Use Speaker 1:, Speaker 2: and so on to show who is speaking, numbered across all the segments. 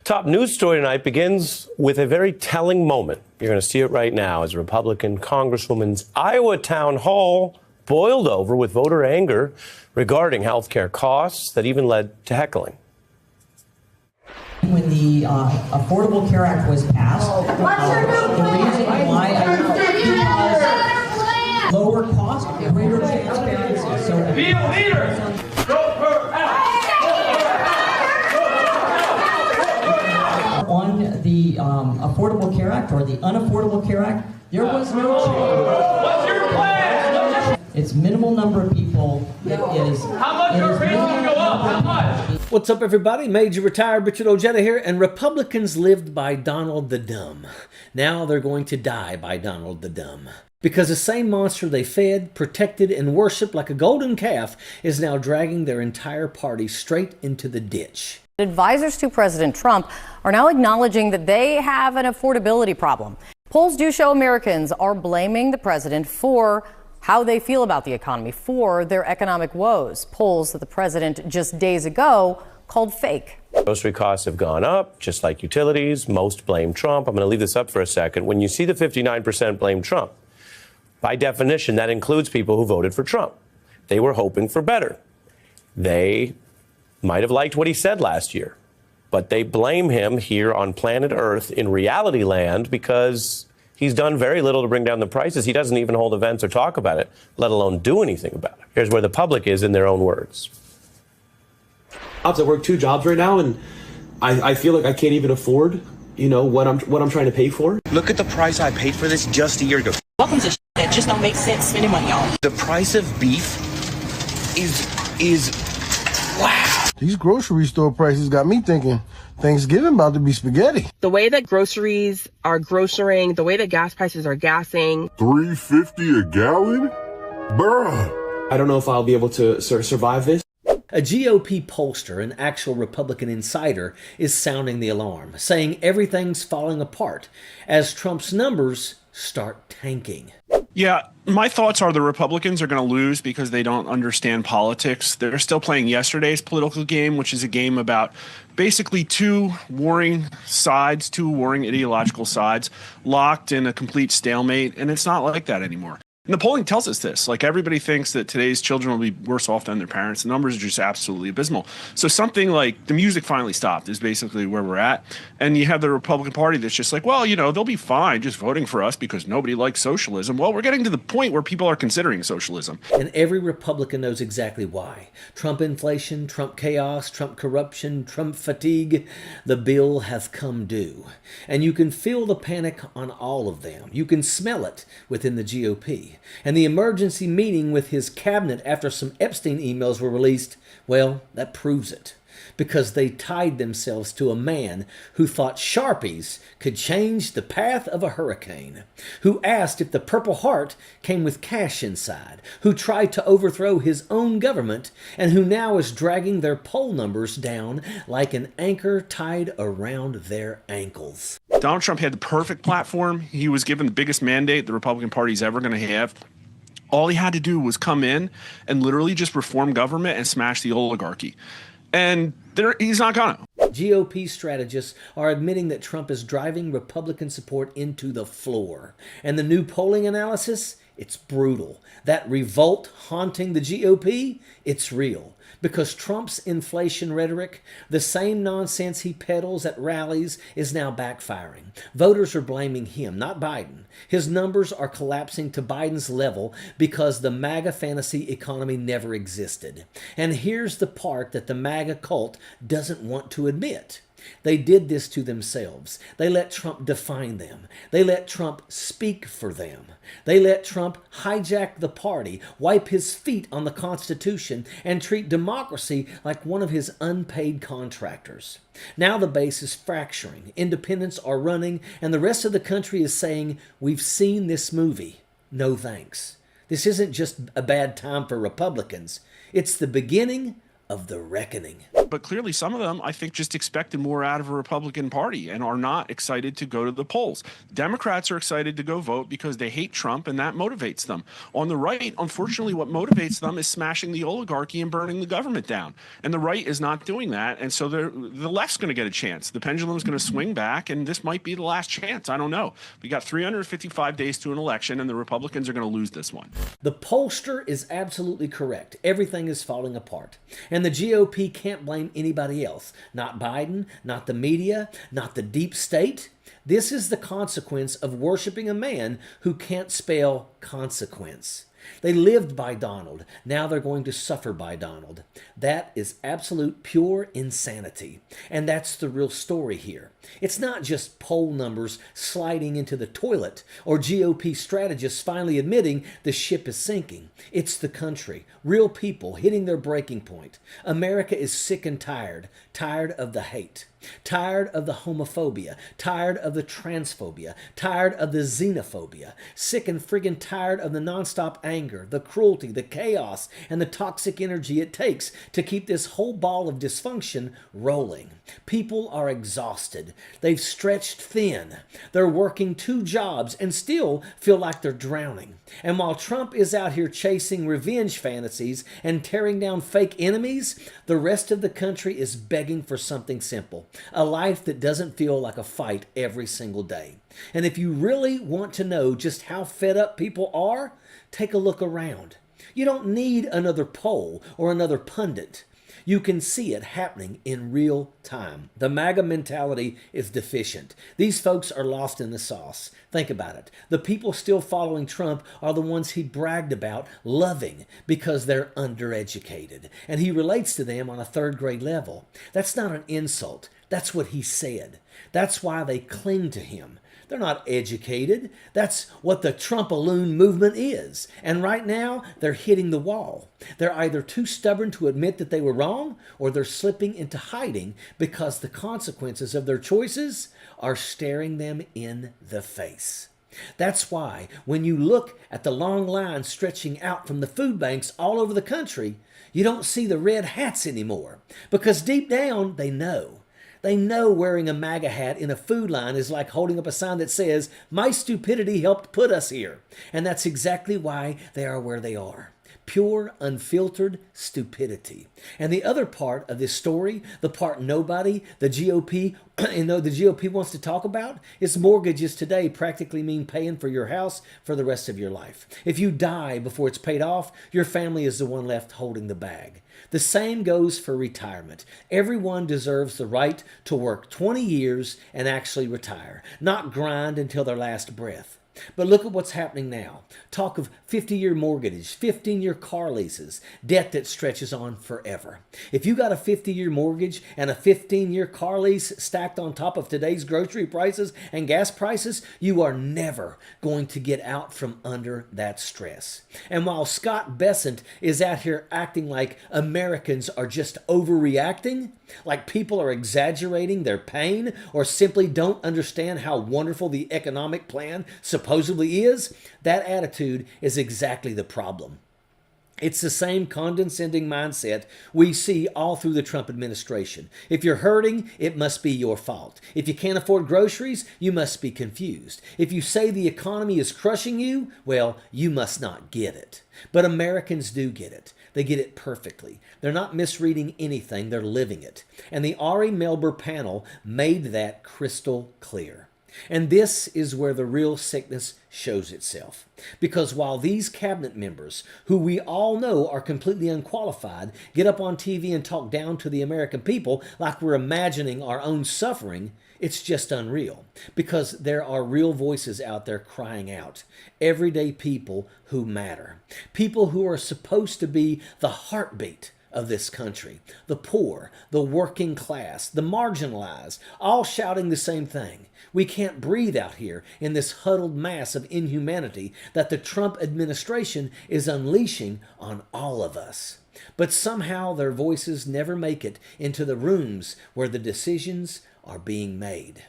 Speaker 1: Top news story tonight begins with a very telling moment. You're going to see it right now as a Republican Congresswoman's Iowa town hall boiled over with voter anger regarding health care costs that even led to heckling.
Speaker 2: When the Affordable Care Act was passed, the reason why because lower cost, greater transparency. So
Speaker 3: be a leader.
Speaker 2: On the Affordable Care Act or the Unaffordable Care Act, there was no change.
Speaker 3: What's your plan?
Speaker 2: It's minimal number of people. It is.
Speaker 3: How much are rates going to go up? How much?
Speaker 4: What's up, everybody? Major retired Patriot Ojeda here, and Republicans lived by Donald the Dumb. Now they're going to die by Donald the Dumb. Because the same monster they fed, protected, and worshipped like a golden calf is now dragging their entire party straight into the ditch.
Speaker 5: Advisors to President Trump are now acknowledging that they have an affordability problem. Polls do show Americans are blaming the president for how they feel about the economy, for their economic woes. Polls that the president just days ago called fake.
Speaker 1: Grocery costs have gone up, just like utilities. Most blame Trump. I'm going to leave this up for a second. When you see the 59% blame Trump, by definition, that includes people who voted for Trump. They were hoping for better. They might have liked what he said last year, but they blame him here on planet Earth in reality land because he's done very little to bring down the prices. He doesn't even hold events or talk about it, let alone do anything about it. Here's where the public is in their own words.
Speaker 6: I work 2 jobs right now, and I feel like I can't even afford, what I'm trying to pay for.
Speaker 7: Look at the price I paid for this just a year ago.
Speaker 8: Welcome to that just don't make sense spending money on.
Speaker 7: The price of beef is wow.
Speaker 9: These grocery store prices got me thinking Thanksgiving about to be spaghetti.
Speaker 8: The way that groceries are grocerying, the way that gas prices are gassing.
Speaker 10: $3.50 a gallon? Bruh.
Speaker 6: I don't know if I'll be able to survive this.
Speaker 4: A GOP pollster, an actual Republican insider, is sounding the alarm, saying everything's falling apart as Trump's numbers start tanking.
Speaker 11: Yeah, my thoughts are the Republicans are going to lose because they don't understand politics. They're still playing yesterday's political game, which is a game about basically two warring ideological sides locked in a complete stalemate, and it's not like that anymore. And the polling tells us this. Like, everybody thinks that today's children will be worse off than their parents. The numbers are just absolutely abysmal. So something like the music finally stopped is basically where we're at. And you have the Republican Party that's just like, well, they'll be fine just voting for us because nobody likes socialism. Well, we're getting to the point where people are considering socialism.
Speaker 4: And every Republican knows exactly why. Trump inflation, Trump chaos, Trump corruption, Trump fatigue. The bill has come due. And you can feel the panic on all of them. You can smell it within the GOP. And the emergency meeting with his cabinet after some Epstein emails were released, well, that proves it. Because they tied themselves to a man who thought Sharpies could change the path of a hurricane, who asked if the Purple Heart came with cash inside, who tried to overthrow his own government, and who now is dragging their poll numbers down like an anchor tied around their ankles.
Speaker 11: Donald Trump had the perfect platform. He was given the biggest mandate the Republican Party's ever going to have. All he had to do was come in and literally just reform government and smash the oligarchy. And he's not gonna.
Speaker 4: GOP strategists are admitting that Trump is driving Republican support into the floor. And the new polling analysis, it's brutal. That revolt haunting the GOP, it's real. Because Trump's inflation rhetoric, the same nonsense he peddles at rallies, is now backfiring. Voters are blaming him, not Biden. His numbers are collapsing to Biden's level because the MAGA fantasy economy never existed. And here's the part that the MAGA cult doesn't want to admit. They did this to themselves. They let Trump define them. They let Trump speak for them. They let Trump hijack the party, wipe his feet on the Constitution, and treat democracy like one of his unpaid contractors. Now the base is fracturing. Independents are running, and the rest of the country is saying, we've seen this movie. No thanks. This isn't just a bad time for Republicans. It's the beginning of the reckoning.
Speaker 11: But clearly some of them, I think, just expected more out of a Republican Party and are not excited to go to the polls. Democrats are excited to go vote because they hate Trump, and that motivates them. On the right, unfortunately, what motivates them is smashing the oligarchy and burning the government down. And the right is not doing that. And so the left's going to get a chance. The pendulum's going to swing back, and this might be the last chance. I don't know. We got 355 days to an election, and the Republicans are going to lose this one.
Speaker 4: The pollster is absolutely correct. Everything is falling apart. And the GOP can't blame anybody else. Not Biden, not the media, not the deep state. This is the consequence of worshiping a man who can't spell consequence. They lived by Donald. Now they're going to suffer by Donald. That is absolute pure insanity. And that's the real story here. It's not just poll numbers sliding into the toilet or GOP strategists finally admitting the ship is sinking. It's the country, real people hitting their breaking point. America is sick and tired of the hate. Tired of the homophobia, tired of the transphobia, tired of the xenophobia, sick and friggin' tired of the nonstop anger, the cruelty, the chaos, and the toxic energy it takes to keep this whole ball of dysfunction rolling. People are exhausted. They've stretched thin. They're working 2 jobs and still feel like they're drowning. And while Trump is out here chasing revenge fantasies and tearing down fake enemies, the rest of the country is begging for something simple. A life that doesn't feel like a fight every single day. And if you really want to know just how fed up people are, take a look around. You don't need another poll or another pundit. You can see it happening in real time. The MAGA mentality is deficient. These folks are lost in the sauce. Think about it. The people still following Trump are the ones he bragged about loving because they're undereducated. And he relates to them on a 3rd grade level. That's not an insult. That's what he said. That's why they cling to him. They're not educated. That's what the Trumpaloon movement is. And right now, they're hitting the wall. They're either too stubborn to admit that they were wrong, or they're slipping into hiding because the consequences of their choices are staring them in the face. That's why when you look at the long lines stretching out from the food banks all over the country, you don't see the red hats anymore. Because deep down, they know. They know wearing a MAGA hat in a food line is like holding up a sign that says, "My stupidity helped put us here." And that's exactly why they are where they are. Pure, unfiltered stupidity. And the other part of this story, the part nobody, the GOP, the GOP wants to talk about, is mortgages today practically mean paying for your house for the rest of your life. If you die before it's paid off, your family is the one left holding the bag. The same goes for retirement. Everyone deserves the right to work 20 years and actually retire, not grind until their last breath. But look at what's happening now. Talk of 50-year mortgages, 15-year car leases, debt that stretches on forever. If you got a 50-year mortgage and a 15-year car lease stacked on top of today's grocery prices and gas prices, you are never going to get out from under that stress. And while Scott Bessent is out here acting like Americans are just overreacting, like people are exaggerating their pain or simply don't understand how wonderful the economic plan supposedly is, that attitude is exactly the problem. It's the same condescending mindset we see all through the Trump administration. If you're hurting, it must be your fault. If you can't afford groceries, you must be confused. If you say the economy is crushing you, well, you must not get it. But Americans do get it. They get it perfectly. They're not misreading anything, they're living it. And the Ari Melber panel made that crystal clear. And this is where the real sickness shows itself. Because while these cabinet members, who we all know are completely unqualified, get up on TV and talk down to the American people like we're imagining our own suffering, it's just unreal. Because there are real voices out there crying out. Everyday people who matter. People who are supposed to be the heartbeat of this country. The poor, the working class, the marginalized, all shouting the same thing. We can't breathe out here in this huddled mass of inhumanity that the Trump administration is unleashing on all of us. But somehow their voices never make it into the rooms where the decisions are being made.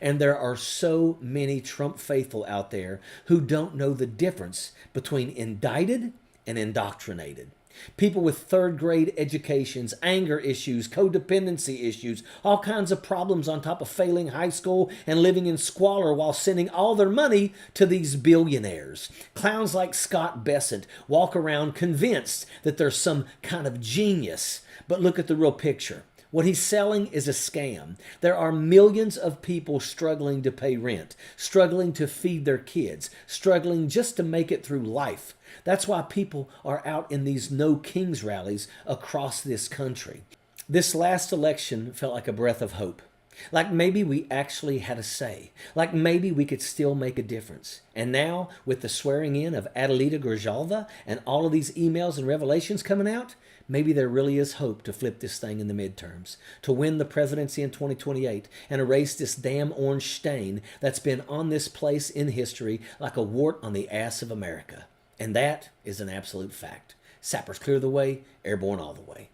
Speaker 4: And there are so many Trump faithful out there who don't know the difference between indicted and indoctrinated. People with third grade educations, anger issues, codependency issues, all kinds of problems on top of failing high school and living in squalor while sending all their money to these billionaires. Clowns like Scott Bessent walk around convinced that they're some kind of genius. But look at the real picture. What he's selling is a scam. There are millions of people struggling to pay rent, struggling to feed their kids, struggling just to make it through life. That's why people are out in these No Kings rallies across this country. This last election felt like a breath of hope. Like maybe we actually had a say. Like maybe we could still make a difference. And now, with the swearing in of Adelita Grijalva and all of these emails and revelations coming out, maybe there really is hope to flip this thing in the midterms, to win the presidency in 2028 and erase this damn orange stain that's been on this place in history like a wart on the ass of America. And that is an absolute fact. Sappers clear the way, airborne all the way.